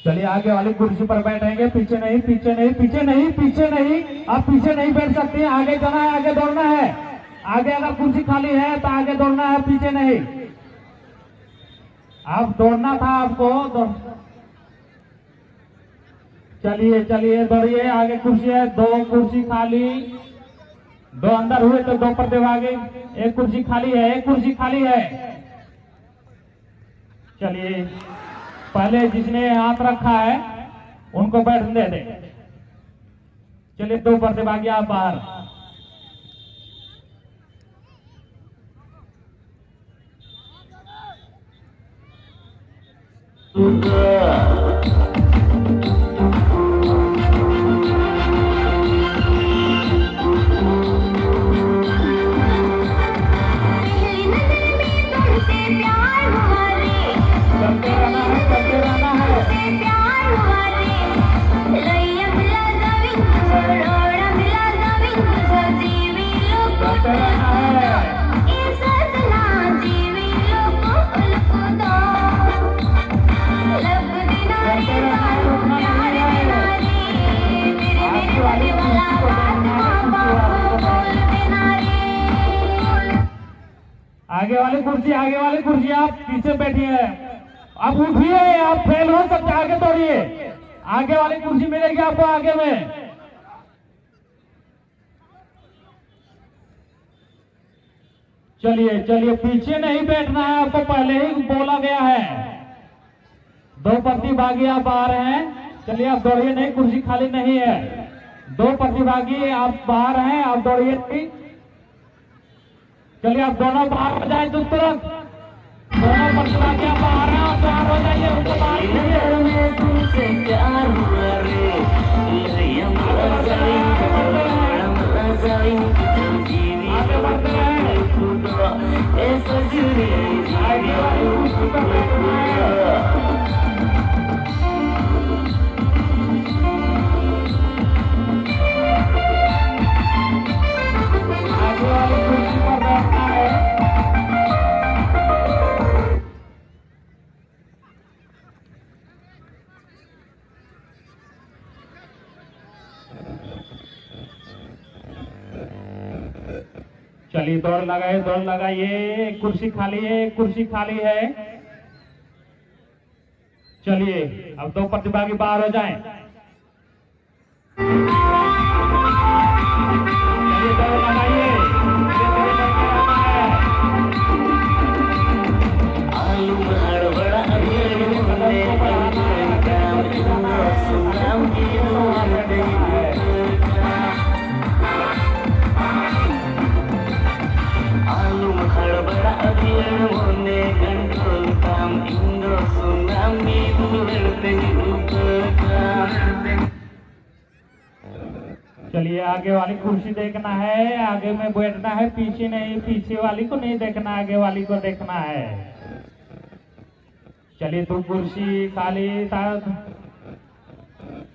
चलिए आगे वाली कुर्सी पर बैठेंगे, पीछे नहीं पीछे नहीं पीछे नहीं पीछे नहीं, आप पीछे नहीं बैठ सकती हैं, आगे जाना है, आगे दौड़ना है। आगे अगर कुर्सी खाली है तो आगे दौड़ना है, पीछे नहीं। आप दौड़ना था आपको चलिए चलिए दौड़िए, आगे कुर्सी है, 2 कुर्सी खाली, 2 अंदर हुए तो 2 पर्दे आगे, 1 कुर्सी खाली है, 1 कुर्सी खाली है। चलिए पहले जिसने हाथ रखा है उनको बैठने दे। चलिए 2 पर्दे बाकी, आप बाहर। आगे वाली कुर्सी आप पीछे बैठिए, आप उठिए, आप फेल हो सकते, आगे दौड़िए, आगे वाली कुर्सी मिलेगी आपको आगे में। चलिए चलिए पीछे नहीं बैठना है आपको, पहले ही बोला गया है। 2 प्रतिभागी आप बाहर हैं, चलिए आप दौड़िए नहीं, कुर्सी खाली नहीं है। 2 प्रतिभागी आप बाहर हैं, आप दौड़िए नहीं। चलिए आप दोनों बाहर हो जाए, तुरंत दोनों प्रतिभागी आप बाहर हैं, आप बाहर हो जाइए, उनको बाहर तुमसे प्यार हुआ रे, आगे बढ़ते रहे, आगे वाली कुर्सी पर बैठना है। चलिए दौड़ लगाइए, कुर्सी खाली है, कुर्सी खाली है। चलिए अब 2 प्रतिभागी बाहर हो जाएं। चलिए दौड़ लगाइए, चलिए आगे वाली कुर्सी देखना है, आगे में बैठना है, पीछे नहीं, पीछे वाली को नहीं देखना, आगे वाली को देखना है। चलिए 2 कुर्सी खाली,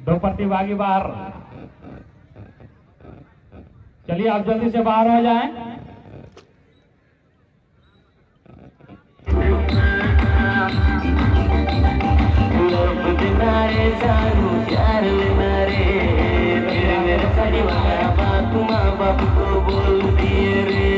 2 प्रतिभागी बाहर। चलिए आप जल्दी से बाहर हो जाएं। बाप को बोल दिए रे,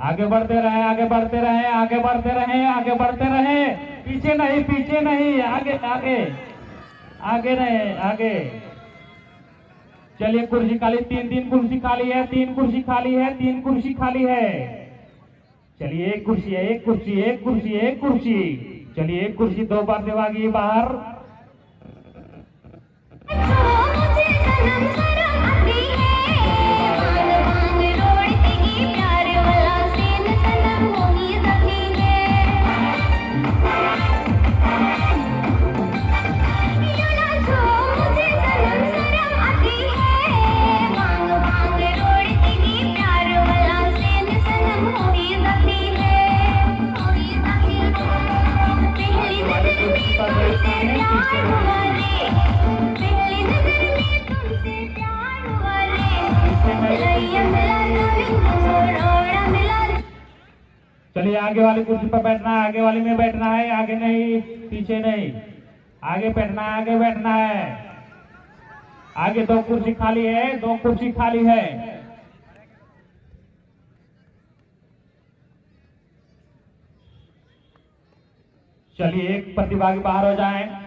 आगे बढ़ते रहना है, आगे बढ़ते रहे, आगे बढ़ते रहे, आगे बढ़ते रहे, आगे बढ़ते रहे, पीछे नहीं, पीछे नहीं, आगे आगे आगे नहीं, आगे। चलिए कुर्सी खाली, 3 कुर्सी खाली है, 3 कुर्सी खाली है, 3 कुर्सी खाली है। चलिए 1 कुर्सी है, 1 कुर्सी, 1 कुर्सी, 1 कुर्सी। चलिए 1 कुर्सी, 2 प्रतिभागी बाहर। चलिए आगे वाली कुर्सी पर बैठना है, आगे वाली में बैठना है, आगे नहीं पीछे नहीं, आगे बैठना है, आगे बैठना है। आगे 2 कुर्सी खाली है, 2 कुर्सी खाली है। चलिए एक प्रतिभागी बाहर हो जाए।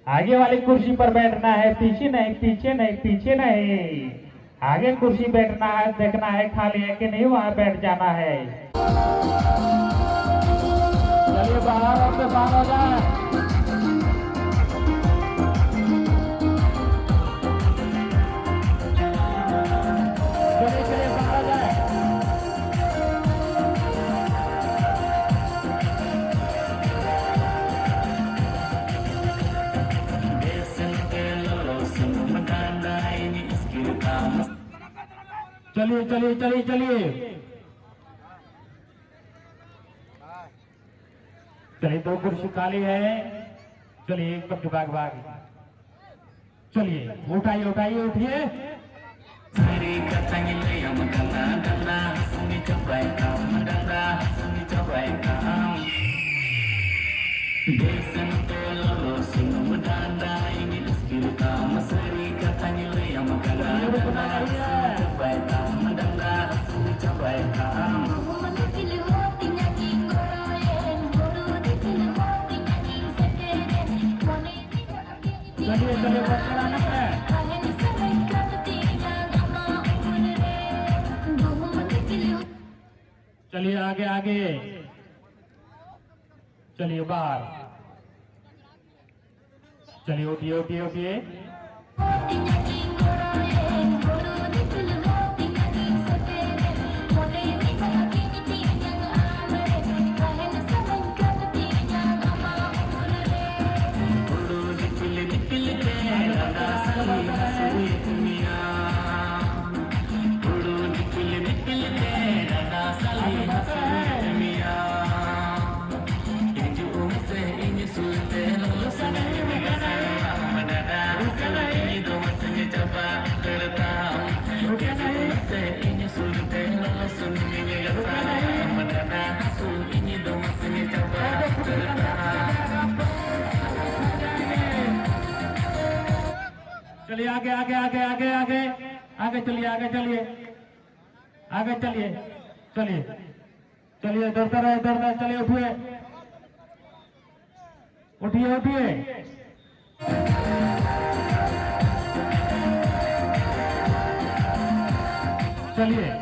आगे वाली कुर्सी पर बैठना है, पीछे नहीं, पीछे नहीं, पीछे नहीं। आगे कुर्सी बैठना है, देखना है खाली है कि नहीं, वहां बैठ जाना है। चलिए बाहर से बाहर हो जाए। चलिए बाहर हो जाए। चलिए चलिए चलिए चलिए चलिए 2 कुर्सी खाली है। चलिए एक पक्ष भाग भाग। चलिए उठाइए उठाइए उठिए। चलिए चलिए चलिए आगे आगे। चलिए बाहर। चलिए उठिए उठिए उठिए। चलिए आगे आगे आगे आगे आगे आगे चलिए आगे चलिए आगे चलिए चलिए चलिए दौड़ते रहे चलिए उठिए उठिए उठिए। चलिए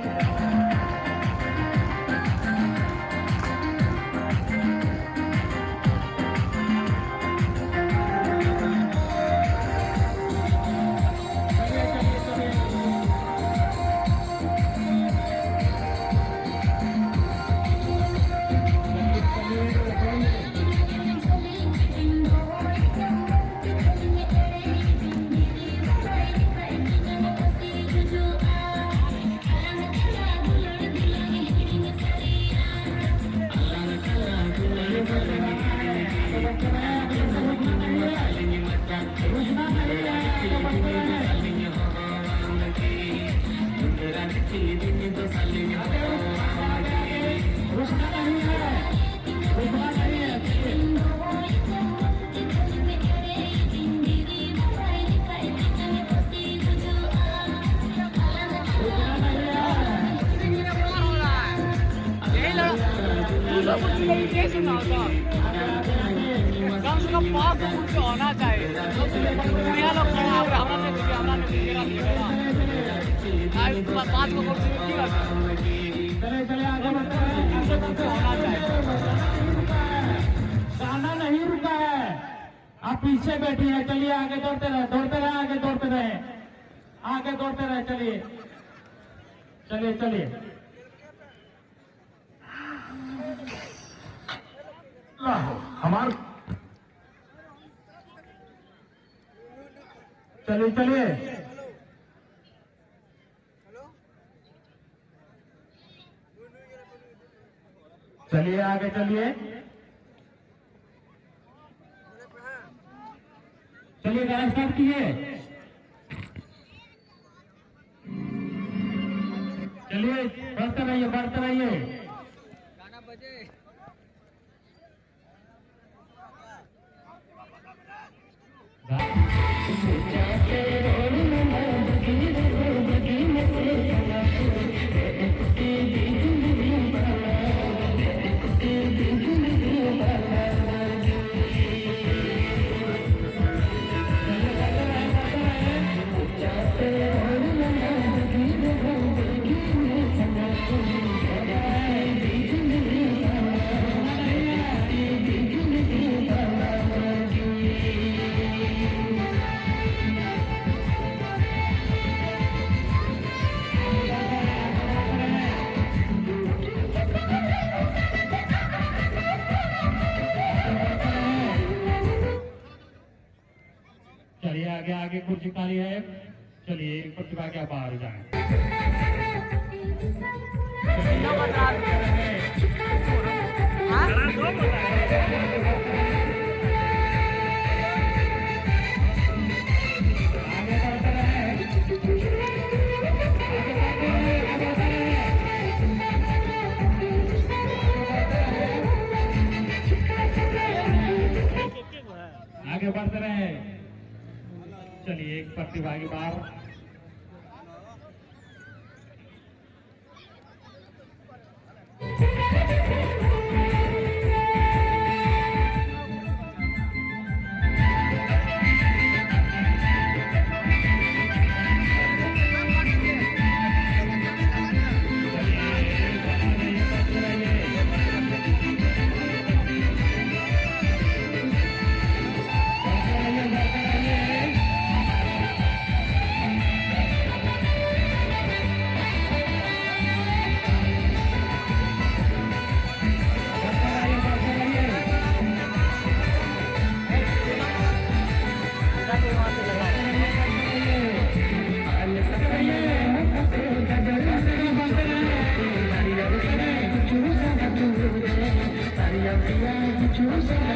कम से कम 5 फुट से होना चाहिए। यहाँ लोग खड़ा है, हमरा नहीं दिखे, हमरा नहीं दिखेगा, दिखेगा। आज 5 को कुर्सी में की करता है? चले आगे बढ़ते हैं। कम से कम से होना चाहिए। गाना नहीं रुका है, आप पीछे बैठी है। चलिए आगे दौड़ते रहे, दौड़ते रहे, आगे दौड़ते रहे, आगे दौड़ते रहे। चलिए चलिए चलिए। हमार चलिए चलिए चलिए आगे चलिए चलिए। गाना स्टार्ट कीजिए। चलिए बढ़ते रहिए, बढ़ते रहिए। गाना बजे। चलिए आगे आगे कुर्सी खाली है। चलिए प्रतिभा के बाहर जाए। आगे बढ़ते रहे। चलिए एक प्रतिभागी बाहर।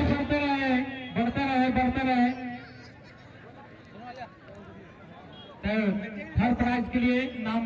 बढ़ते रहे, बढ़ते रहे, बढ़ते रहे। थर्ड प्राइज के लिए नाम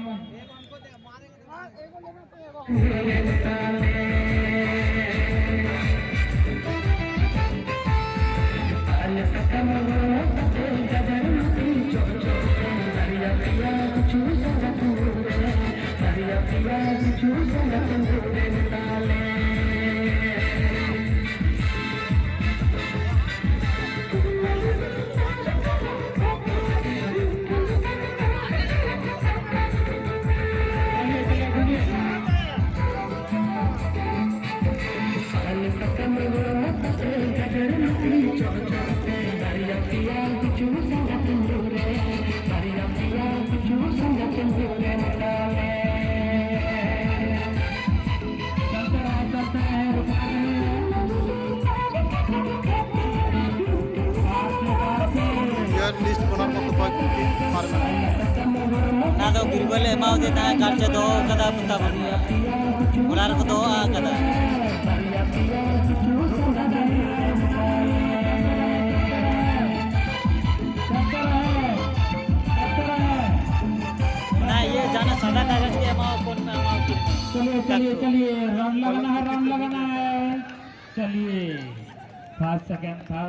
लिस्ट बनार मतो ना तो गिरबल एमाव देता है खर्चे दो कदा पता बनिया उनार को दो आ कदा ना ये जाना सादा कागज के एमाव कौन में एमाव की चलिए चलिए चलिए रन लगाना है, रन लगाना है। चलिए 5 सेकंड था।